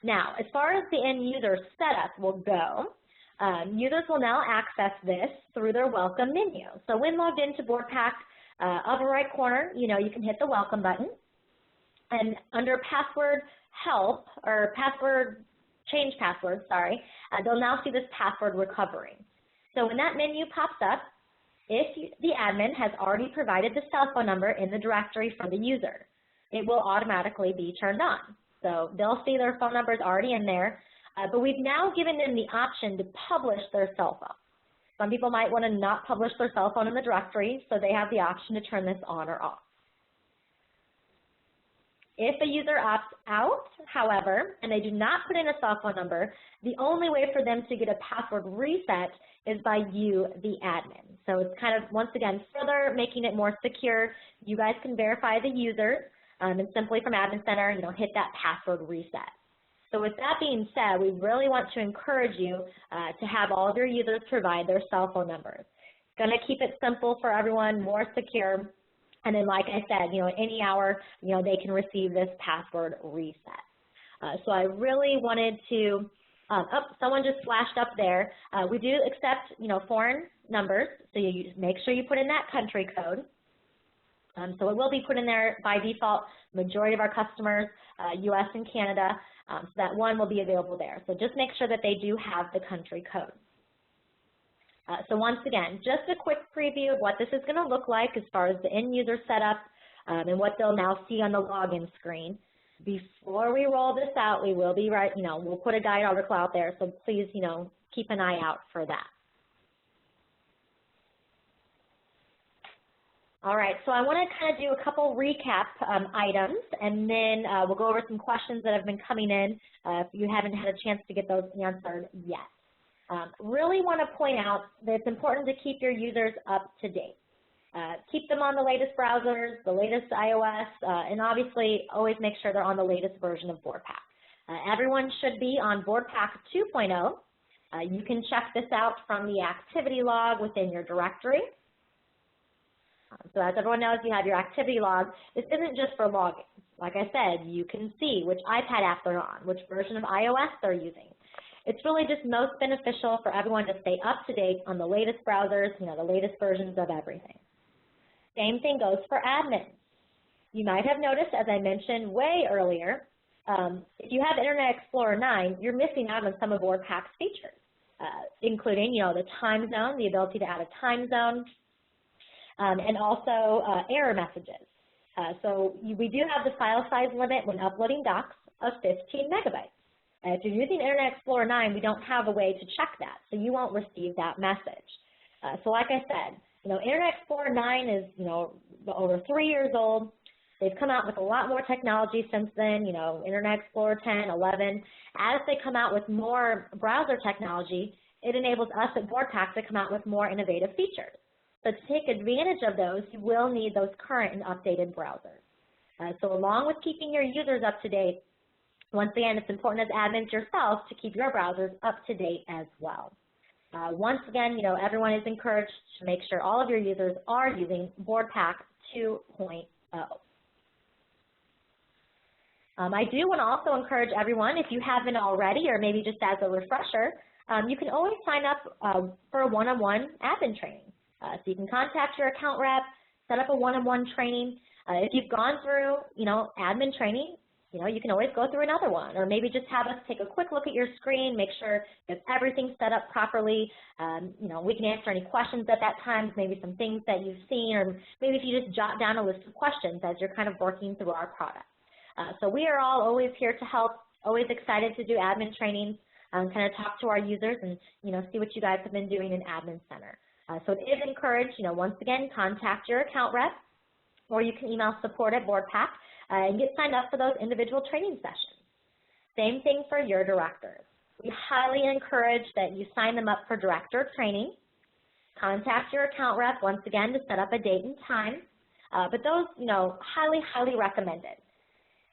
Now, as far as the end user setup will go, users will now access this through their welcome menu. So when logged into BoardPaq, upper right corner, you can hit the welcome button. And under password help, or change password, they'll now see this password recovery. So when that menu pops up, if the admin has already provided the cell phone number in the directory for the user, it will automatically be turned on. So they'll see their phone number is already in there, but we've now given them the option to publish their cell phone. Some people might want to not publish their cell phone in the directory, so they have the option to turn this on or off. If a user opts out, however, and they do not put in a cell phone number, the only way for them to get a password reset is by you, the admin. So it's kind of, once again, further making it more secure. You guys can verify the user, and simply from Admin Center, hit that password reset. So with that being said, we really want to encourage you to have all of your users provide their cell phone numbers. It's going to keep it simple for everyone, more secure. And then, like I said, any hour, they can receive this password reset. So I really wanted to, someone just flashed up there. We do accept, foreign numbers, so you make sure you put in that country code. So it will be put in there by default. Majority of our customers, U.S. and Canada, so that one will be available there. So just make sure that they do have the country code. So once again, just a quick preview of what this is going to look like as far as the end user setup and what they'll now see on the login screen. Before we roll this out, we will be we'll put a guide article out there, so please, keep an eye out for that. All right, so I want to kind of do a couple recap items, and then we'll go over some questions that have been coming in if you haven't had a chance to get those answered yet. Really want to point out that it's important to keep your users up to date. Keep them on the latest browsers, the latest iOS, and obviously always make sure they're on the latest version of BoardPaq. Everyone should be on BoardPaq 2.0. You can check this out from the activity log within your directory. So as everyone knows, you have your activity log. This isn't just for login. Like I said, you can see which iPad app they're on, which version of iOS they're using. It's really just most beneficial for everyone to stay up to date on the latest browsers, the latest versions of everything. Same thing goes for admins. You might have noticed, as I mentioned way earlier, if you have Internet Explorer 9, you're missing out on some of BoardPaq's features, including, the time zone, the ability to add a time zone, and also error messages. So we do have the file size limit when uploading docs of 15 megabytes. If you're using Internet Explorer 9, we don't have a way to check that, so you won't receive that message. So like I said, Internet Explorer 9 is, over 3 years old. They've come out with a lot more technology since then, Internet Explorer 10, 11. As they come out with more browser technology, it enables us at BoardPaq to come out with more innovative features. So to take advantage of those, you will need those current and updated browsers. So along with keeping your users up to date, once again, it's important as admins yourself to keep your browsers up to date as well. Once again, everyone is encouraged to make sure all of your users are using BoardPaq 2.0. I do want to also encourage everyone, if you haven't already, or maybe just as a refresher, you can always sign up for a one-on-one admin training. So you can contact your account rep, set up a one-on-one training. If you've gone through, admin training, you can always go through another one, or maybe just have us take a quick look at your screen, make sure that everything's set up properly. We can answer any questions at that time, maybe some things that you've seen, or maybe if you just jot down a list of questions as you're kind of working through our product. So we are all always here to help, always excited to do admin trainings, kind of talk to our users and, see what you guys have been doing in Admin Center. So it is encouraged, once again, contact your account rep, or you can email support@BoardPaq and get signed up for those individual training sessions. Same thing for your directors. We highly encourage that you sign them up for director training. Contact your account rep, once again, to set up a date and time. But those, highly, highly recommended.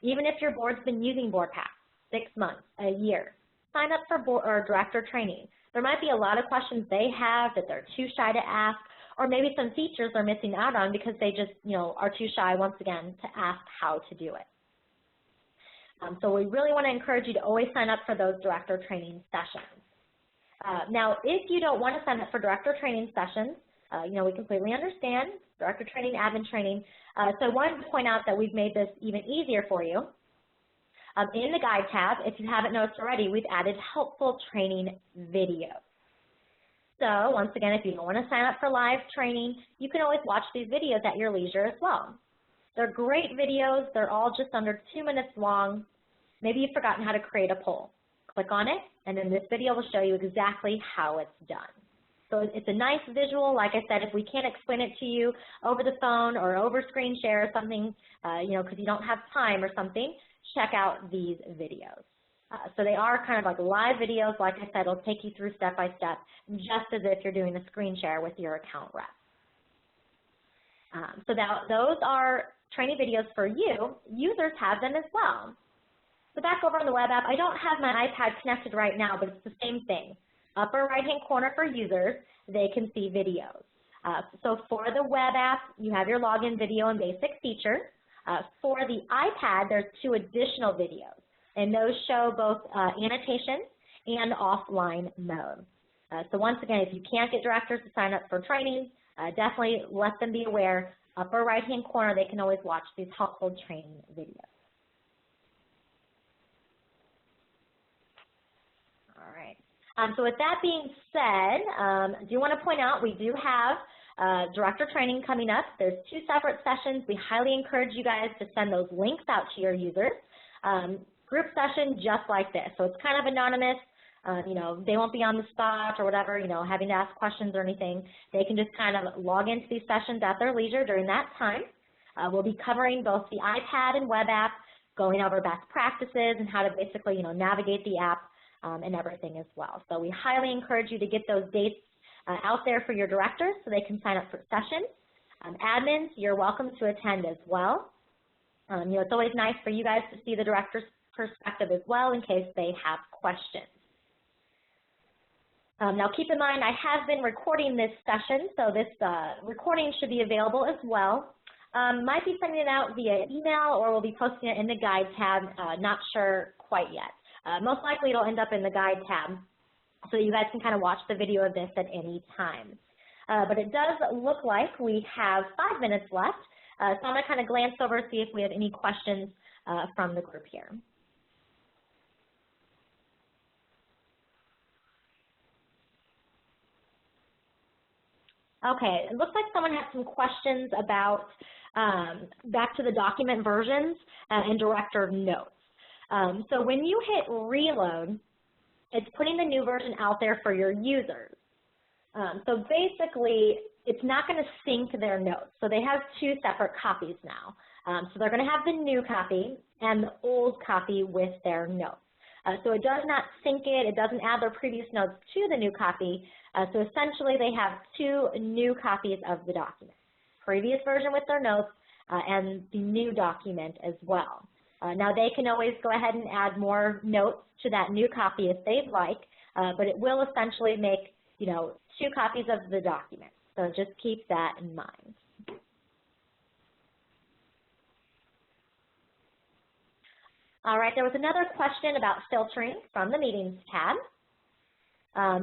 Even if your board's been using BoardPaq 6 months, a year, sign up for director training. There might be a lot of questions they have that they're too shy to ask, or maybe some features they're missing out on because they just, are too shy, once again, to ask how to do it. So we really want to encourage you to always sign up for those director training sessions. Now, if you don't want to sign up for director training sessions, we completely understand, director training, admin training. So I wanted to point out that we've made this even easier for you. In the Guide tab, if you haven't noticed already, we've added helpful training videos. So once again, if you don't want to sign up for live training, you can always watch these videos at your leisure as well. They're great videos. They're all just under 2 minutes long. Maybe you've forgotten how to create a poll. Click on it, and then this video will show you exactly how it's done. So it's a nice visual. Like I said, if we can't explain it to you over the phone or over screen share or something, because you don't have time or something, check out these videos. So they are kind of like live videos. Like I said, it'll take you through step by step, just as if you're doing a screen share with your account rep. So those are training videos for you. Users have them as well. So back over on the web app, I don't have my iPad connected right now, but it's the same thing. Upper right-hand corner for users, they can see videos. So for the web app, you have your login video and basic features. For the iPad, there's 2 additional videos, and those show both annotations and offline mode. So once again, if you can't get directors to sign up for training, definitely let them be aware. Upper right-hand corner, they can always watch these helpful training videos. All right. So with that being said, I do want to point out we do have director training coming up. There's 2 separate sessions. We highly encourage you guys to send those links out to your users. Group session just like this. So it's kind of anonymous. They won't be on the spot or whatever, having to ask questions or anything. They can just kind of log into these sessions at their leisure during that time. We'll be covering both the iPad and web app, going over best practices and how to basically, navigate the app and everything as well. So we highly encourage you to get those dates out there for your directors so they can sign up for sessions. Admins, you're welcome to attend as well. It's always nice for you guys to see the director's perspective as well in case they have questions. Now keep in mind, I have been recording this session, so this recording should be available as well. Might be sending it out via email, or we'll be posting it in the Guide tab, not sure quite yet. Most likely it'll end up in the Guide tab, so you guys can kind of watch the video of this at any time. But it does look like we have 5 minutes left, so I'm going to kind of glance over, see if we have any questions from the group here. Okay, it looks like someone had some questions about back to the document versions and director notes. So when you hit reload, it's putting the new version out there for your users. So basically, it's not going to sync their notes. So they have two separate copies now. So they're going to have the new copy and the old copy with their notes. So it does not sync it. It doesn't add their previous notes to the new copy. So essentially, they have two new copies of the document. Previous version with their notes and the new document as well. Now, they can always go ahead and add more notes to that new copy if they'd like, but it will essentially make, you know, two copies of the document. So just keep that in mind. All right, there was another question about filtering from the Meetings tab.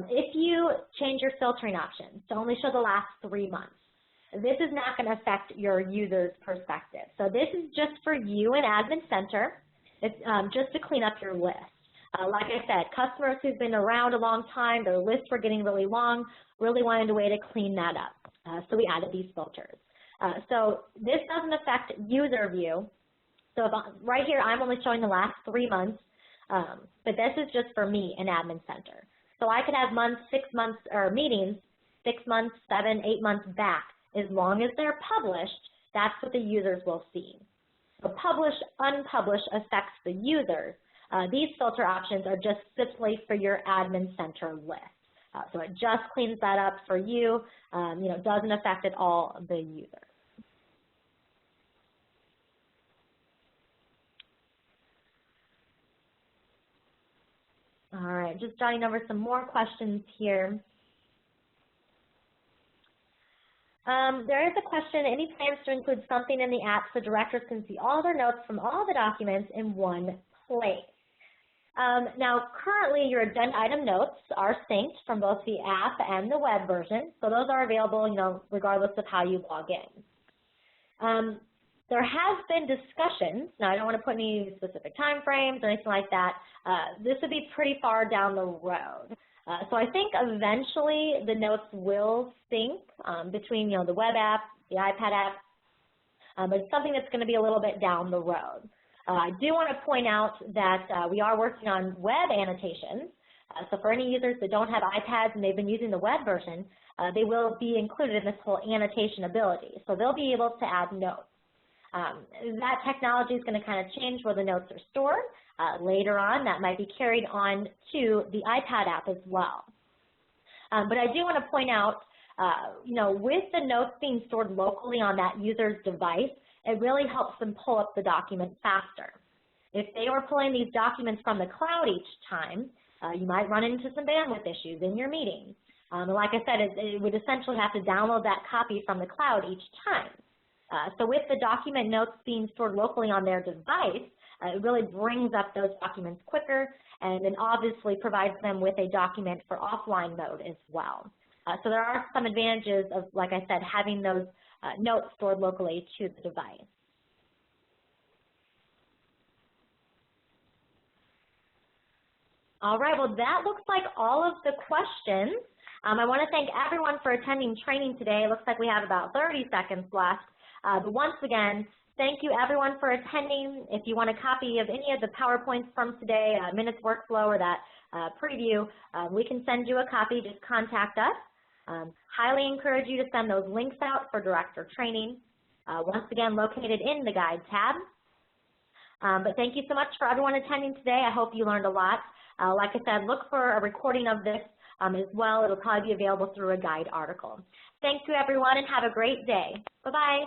If you change your filtering options to only show the last 3 months, this is not going to affect your user's perspective. So this is just for you in Admin Center. It's just to clean up your list. Like I said, customers who've been around a long time, their lists were getting really long, really wanted a way to clean that up. So we added these filters. So this doesn't affect user view. So if right here, I'm only showing the last 3 months, but this is just for me in Admin Center. So I could have months, 6 months, or meetings, 6 months, 7, 8 months back. As long as they're published, that's what the users will see. So publish, unpublish affects the users. These filter options are just simply for your Admin Center list. So it just cleans that up for you. You know, doesn't affect at all the user. All right, just jotting over some more questions here. There is a question, any plans to include something in the app so directors can see all their notes from all the documents in one place? Now, currently your agenda item notes are synced from both the app and the web version, so those are available, you know, regardless of how you log in. There has been discussions, now I don't want to put any specific time frames or anything like that, this would be pretty far down the road. So I think eventually the notes will sync between, you know, the web app, the iPad app, but it's something that's going to be a little bit down the road. I do want to point out that we are working on web annotations. So for any users that don't have iPads and they've been using the web version, they will be included in this whole annotation ability. So they'll be able to add notes. That technology is going to kind of change where the notes are stored. Later on, that might be carried on to the iPad app as well. But I do want to point out, you know, with the notes being stored locally on that user's device, it really helps them pull up the document faster. If they were pulling these documents from the cloud each time, you might run into some bandwidth issues in your meeting. And like I said, it would essentially have to download that copy from the cloud each time. So with the document notes being stored locally on their device, it really brings up those documents quicker and then obviously provides them with a document for offline mode as well. So there are some advantages of, like I said, having those notes stored locally to the device. All right, well that looks like all of the questions. I want to thank everyone for attending training today. It looks like we have about 30 seconds left. But once again, thank you everyone for attending. If you want a copy of any of the PowerPoints from today, Minutes Workflow or that preview, we can send you a copy. Just contact us. Highly encourage you to send those links out for director training. Once again, located in the Guide tab. But thank you so much for everyone attending today. I hope you learned a lot. Like I said, look for a recording of this as well. It'll probably be available through a Guide article. Thank you everyone and have a great day. Bye-bye.